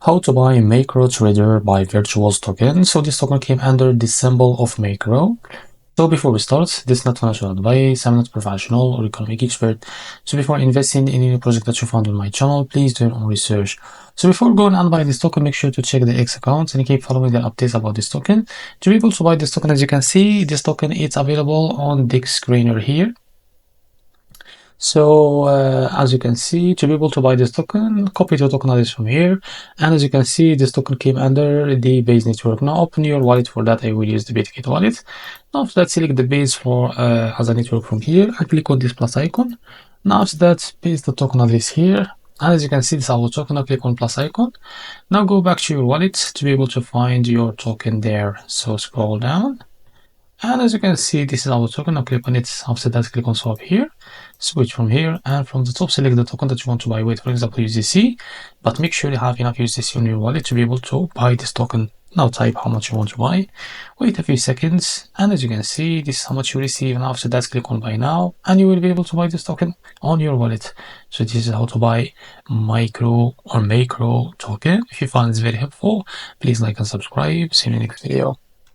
How to buy MAICROTRADER by Virtuals token. So this token came under the symbol of MAICRO. So before we start, this is not financial advice, I'm not professional or economic expert. So before investing in any project that you found on my channel, please do your own research. So before going and buy this token, make sure to check the X account and keep following the updates about this token. To be able to buy this token, as you can see, this token is available on the screener here. So as you can see, to be able to buy this token, copy the token address from here, and as you can see, this token came under the base network. Now open your wallet. For that I will use the Bitget wallet. Now after that, select the base for as a network from here and click on this plus icon. Now after that, paste the token address here, and as you can see, this is our token. Now click on plus icon. Now go back to your wallet to be able to find your token there. So scroll down, and as you can see, this is our token. Now click on it. After that, click on swap here, switch from here, and from the top, select the token that you want to buy with, for example, USDC, but make sure you have enough USDC on your wallet to be able to buy this token. Now type how much you want to buy, wait a few seconds, and as you can see, this is how much you receive, and after that, click on buy now, and you will be able to buy this token on your wallet. So this is how to buy micro or macro token. If you find this very helpful, please like and subscribe. See you in the next video.